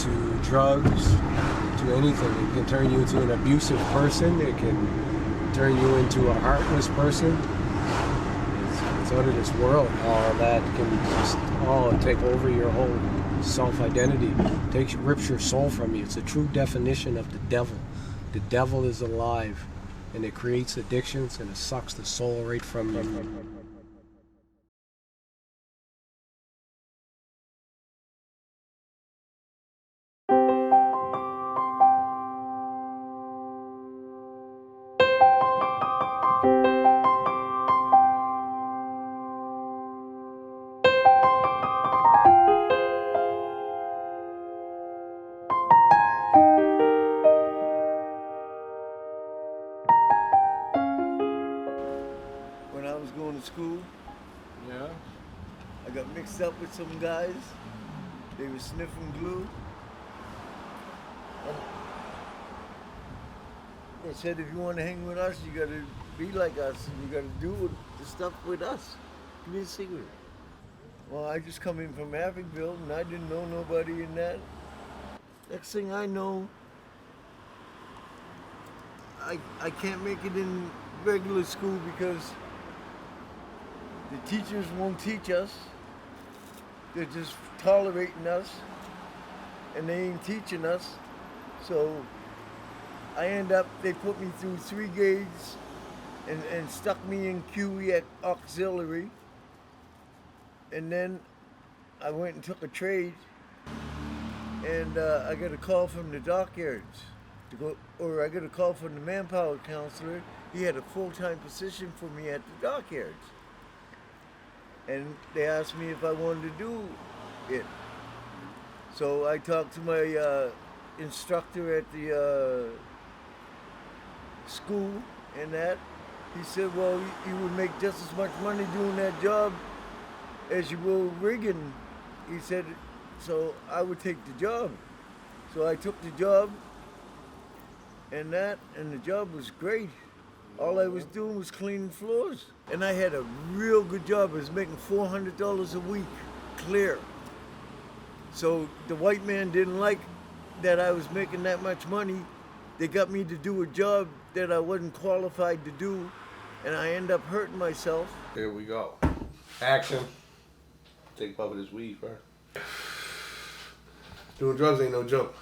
to drugs, to anything. It can turn you into an abusive person. It can turn you into a heartless person. It's out of this world. All that can just all take over your whole self-identity. Rips your soul from you. It's a true definition of the devil. The devil is alive, and it creates addictions, and it sucks the soul right from you. When I was going to school, Yeah? I got mixed up with some guys. They were sniffing glue. And they said, if you want to hang with us, you got to be like us, and you got to do the stuff with us. Give me a cigarette. Well, I just come in from Africville, and I didn't know nobody in that. Next thing I know, I can't make it in regular school because the teachers won't teach us. They're just tolerating us, and they ain't teaching us. So they put me through 3 grades and stuck me in QE at auxiliary. And then I went and took a trade, and I got a call from the dockyards I got a call from the manpower counselor. He had a full-time position for me at the dockyards. And they asked me if I wanted to do it. So I talked to my instructor at the school and that. He said, well, you would make just as much money doing that job as you will rigging. He said, so I would take the job. So I took the job and the job was great. All I was doing was cleaning floors. And I had a real good job. I was making $400 a week, clear. So the white man didn't like that I was making that much money. They got me to do a job that I wasn't qualified to do, and I ended up hurting myself. Here we go. Action. Take a puff of this weed first. Doing drugs ain't no joke.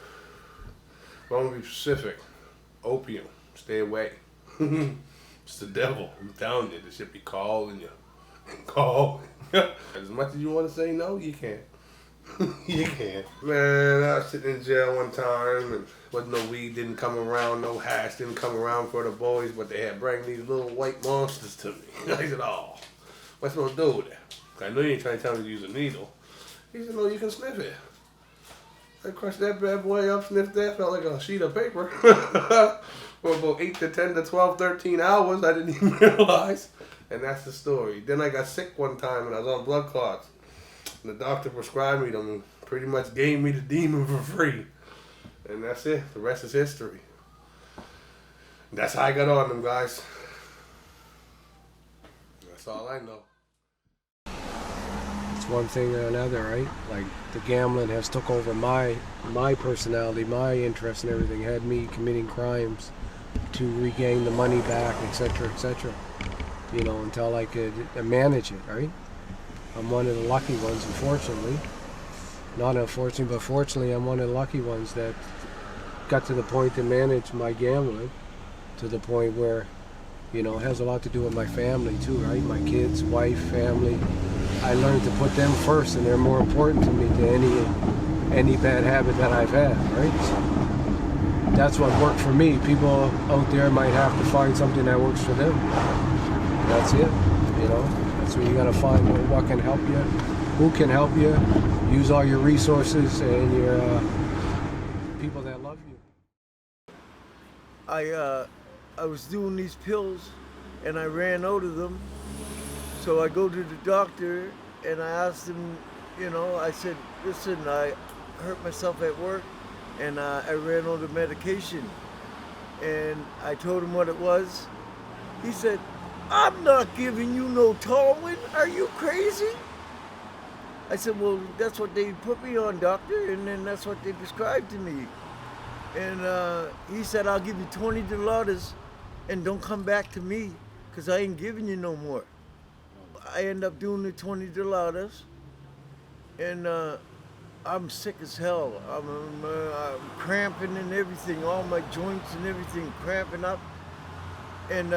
I want to be specific. Opium. Stay away. It's the devil. I'm telling you, this shit be calling you. Call. As much as you want to say no, you can't. You can't. Man, I was sitting in jail one time and wasn't no weed, didn't come around, no hash didn't come around for the boys, but they had bring these little white monsters to me. I said, oh, what's supposed to do with that? I know you ain't trying to tell me to use a needle. He said, no, you can sniff it. I crushed that bad boy up, sniffed that, felt like a sheet of paper. For about 8 to 10 to 12, 13 hours, I didn't even realize. And that's the story. Then I got sick one time and I was on blood clots. And the doctor prescribed me them and pretty much gave me the demon for free. And that's it. The rest is history. That's how I got on them, guys. That's all I know. It's one thing or another, right? Like the gambling has took over my personality, my interest and everything, had me committing crimes to regain the money back, etc., etc. You know, until I could manage it, right? I'm one of the lucky ones, unfortunately. Not unfortunately, but fortunately, I'm one of the lucky ones that got to the point to manage my gambling to the point where, you know, it has a lot to do with my family too, right? My kids, wife, family. I learned to put them first, and they're more important to me than any bad habit that I've had, right? So that's what worked for me. People out there might have to find something that works for them. That's it, you know. That's where you gotta find what can help you, who can help you, use all your resources and your people that love you. I was doing these pills and I ran out of them. So I go to the doctor and I asked him, you know, I said, listen, I hurt myself at work and I ran out of medication. And I told him what it was. He said, I'm not giving you no Tolwyn. Are you crazy? I said, well, that's what they put me on, doctor, and then that's what they prescribed to me. And he said, I'll give you $20 and don't come back to me because I ain't giving you no more. I end up doing the $20 and I'm sick as hell. I'm cramping and everything, all my joints and everything cramping up. And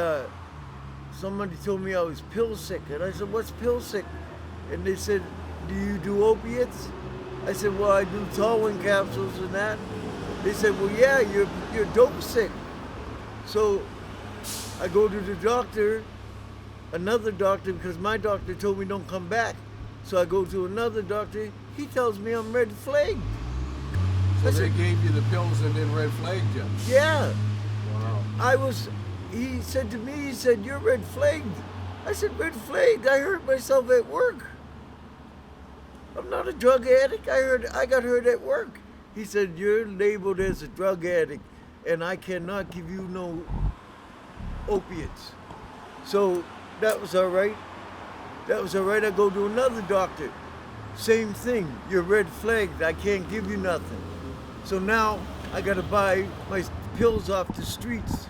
somebody told me I was pill sick. And I said, what's pill sick? And they said, do you do opiates? I said, well, I do Tolwyn capsules and that. They said, well, yeah, you're dope sick. So I go to the doctor, another doctor, because my doctor told me don't come back. So I go to another doctor. He tells me I'm red flagged. So they gave you the pills and then red flagged you? Yeah. Wow. He said to me, he said, you're red flagged. I said, red flagged? I hurt myself at work. I'm not a drug addict. I got hurt at work. He said, you're labeled as a drug addict and I cannot give you no opiates. So that was all right. That was all right. I go to another doctor. Same thing. You're red flagged. I can't give you nothing. So now I got to buy my pills off the streets.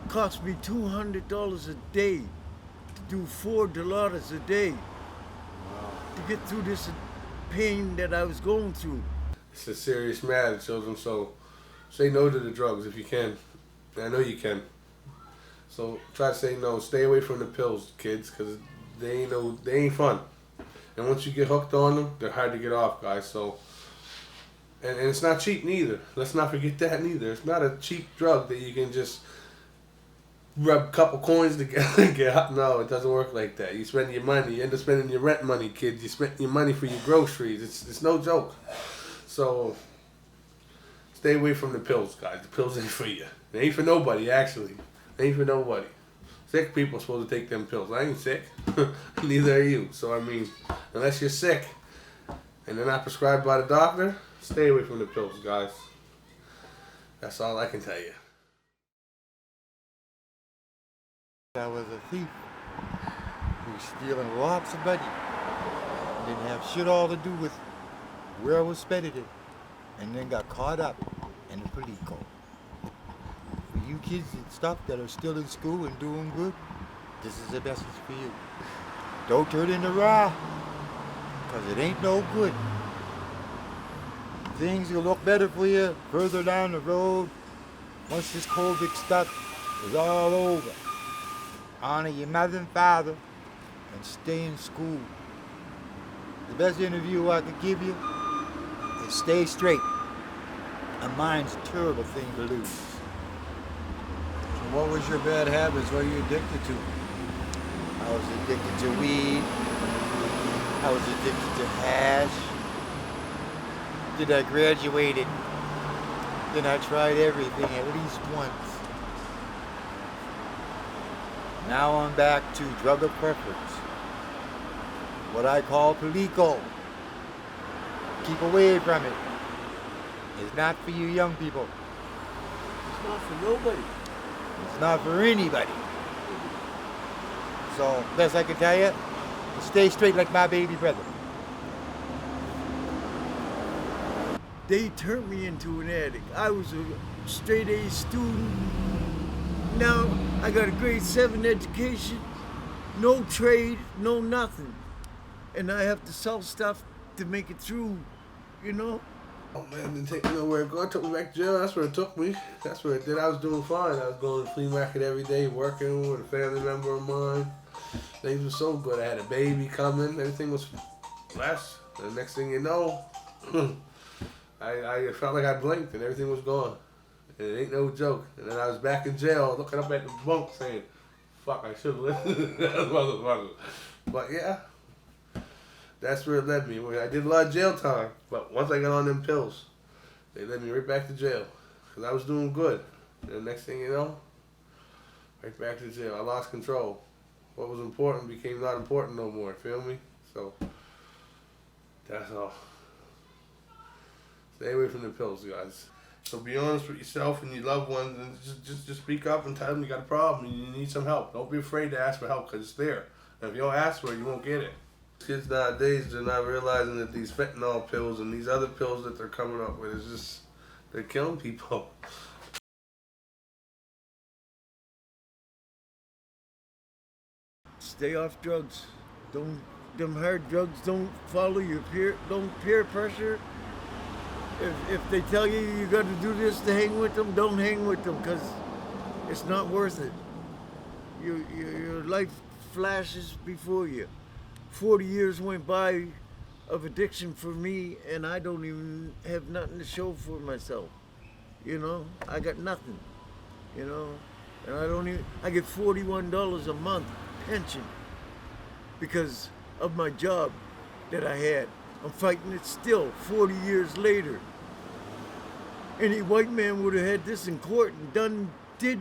Cost me $200 a day to do 4 Dilaudid a day to get through this pain that I was going through. It's a serious matter, children, so say no to the drugs if you can. I know you can. So try to say no. Stay away from the pills, kids, because they ain't fun. And once you get hooked on them, they're hard to get off, guys. So, and it's not cheap neither. Let's not forget that neither. It's not a cheap drug that you can just rub a couple coins together and get up. No, it doesn't work like that. You spend your money. You end up spending your rent money, kids. You spend your money for your groceries. It's no joke. So stay away from the pills, guys. The pills ain't for you. They ain't for nobody, actually. They ain't for nobody. Sick people are supposed to take them pills. I ain't sick. Neither are you. So, I mean, unless you're sick and they're not prescribed by the doctor, stay away from the pills, guys. That's all I can tell you. I was a thief who was stealing lots of money. Didn't have shit all to do with where I was spending it, and then got caught up in the police call. For you kids and stuff that are still in school and doing good, this is the message for you. Don't turn into raw, because it ain't no good. Things will look better for you further down the road once this COVID stuff is all over. Honor your mother and father and stay in school. The best interview I could give you is stay straight. A mind's a terrible thing to lose. So what was your bad habits? What are you addicted to? I was addicted to weed. I was addicted to hash. Then I graduated. Then I tried everything at least once. Now I'm back to drug of preference. What I call Palico. Keep away from it. It's not for you young people. It's not for nobody. It's not for anybody. So, best I can tell you, stay straight like my baby brother. They turned me into an addict. I was a straight A student. Now I got a grade 7 education, no trade, no nothing. And I have to sell stuff to make it through, you know? Oh man, didn't take me nowhere. It took me back to jail. That's where it took me. That's where it did. I was doing fine. I was going to the flea market every day, working with a family member of mine. Things were so good. I had a baby coming. Everything was blessed. And the next thing you know, I felt like I blinked and everything was gone. And it ain't no joke. And then I was back in jail looking up at the bunk saying, fuck, I should have listened to that motherfucker. But yeah, that's where it led me. I did a lot of jail time, but once I got on them pills, they led me right back to jail. Because I was doing good. And the next thing you know, right back to jail. I lost control. What was important became not important no more, feel me? So, that's all. Stay away from the pills, guys. So be honest with yourself and your loved ones, and just speak up and tell them you got a problem and you need some help. Don't be afraid to ask for help because it's there. And if you don't ask for it, you won't get it. Kids nowadays, they're not realizing that these fentanyl pills and these other pills that they're coming up with is just, they're killing people. Stay off drugs. Don't, them hard drugs don't follow your don't peer pressure. If they tell you you got to do this to hang with them, don't hang with them, because it's not worth it. Your life flashes before you. 40 years went by of addiction for me, and I don't even have nothing to show for myself. You know, I got nothing. You know, and I get $41 a month pension because of my job that I had. I'm fighting it still 40 years later. Any white man would have had this in court and did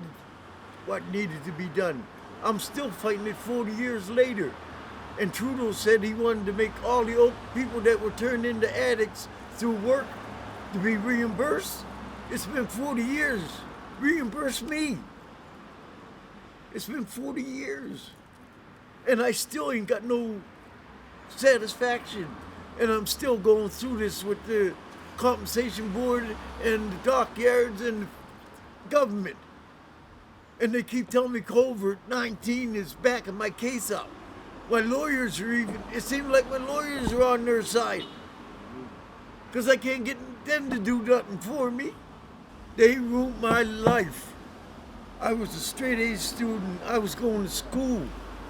what needed to be done. I'm still fighting it 40 years later. And Trudeau said he wanted to make all the people that were turned into addicts through work to be reimbursed. It's been 40 years. Reimburse me. It's been 40 years. And I still ain't got no satisfaction. And I'm still going through this with the compensation board and the dockyards and the government. And they keep telling me Covert 19 is backing my case up. My lawyers are it seems like my lawyers are on their side. Because I can't get them to do nothing for me. They ruined my life. I was a straight A student. I was going to school.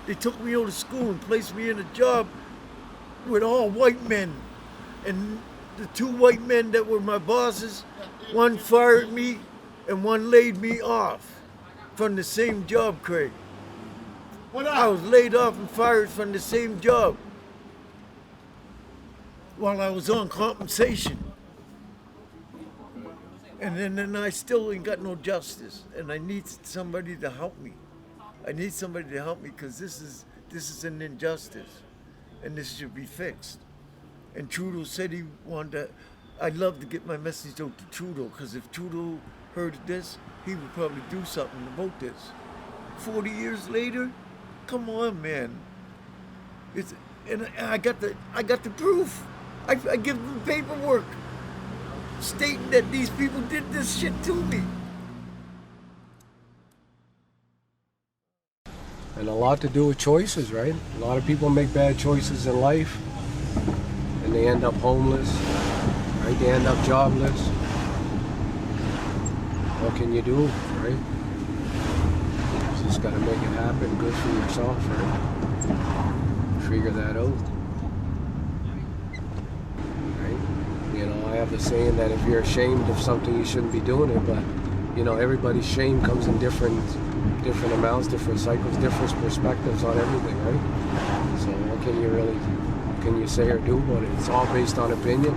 They took me out of school and placed me in a job with all white men. And the two white men that were my bosses, one fired me and one laid me off from the same job, Craig. I was laid off and fired from the same job while I was on compensation. And then I still ain't got no justice, and I need somebody to help me. I need somebody to help me because this is an injustice, and this should be fixed. And Trudeau said he wanted to. I'd love to get my message out to Trudeau, because if Trudeau heard this, he would probably do something about this. 40 years later, come on, man. And I got the proof. I give them paperwork stating that these people did this shit to me. And a lot to do with choices, right? A lot of people make bad choices in life, and they end up homeless, right? They end up jobless. What can you do, right? You just gotta make it happen good for yourself, right? Figure that out. Right? You know, I have the saying that if you're ashamed of something, you shouldn't be doing it, but you know, everybody's shame comes in different amounts, different cycles, different perspectives on everything, right? So what can you say or do about it? It's all based on opinion.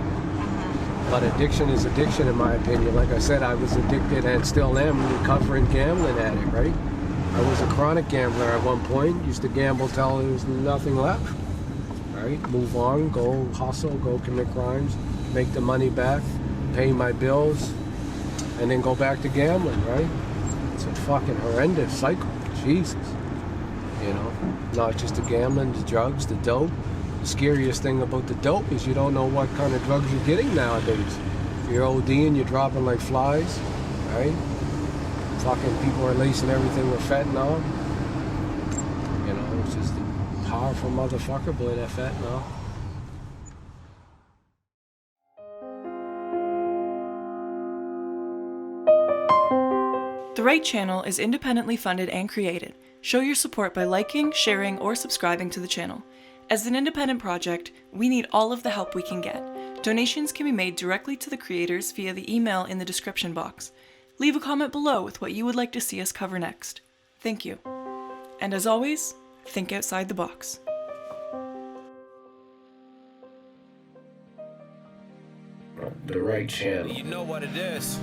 But addiction is addiction, in my opinion. Like I said, I was addicted and still am, recovering gambling addict, right? I was a chronic gambler at one point. Used to gamble till there was nothing left, right? Move on, go hustle, go commit crimes, make the money back, pay my bills, and then go back to gambling, right? It's a fucking horrendous cycle. Jesus. You know, not just the gambling, the drugs, the dope. The scariest thing about the dope is you don't know what kind of drugs you're getting nowadays. If you're ODing, you're dropping like flies, right? Fucking people are lacing everything with fentanyl. You know, it's just a powerful motherfucker, boy, that fentanyl. The Right Channel is independently funded and created. Show your support by liking, sharing, or subscribing to the channel. As an independent project, we need all of the help we can get. Donations can be made directly to the creators via the email in the description box. Leave a comment below with what you would like to see us cover next. Thank you. And as always, think outside the box. The Right Channel. You know what it is.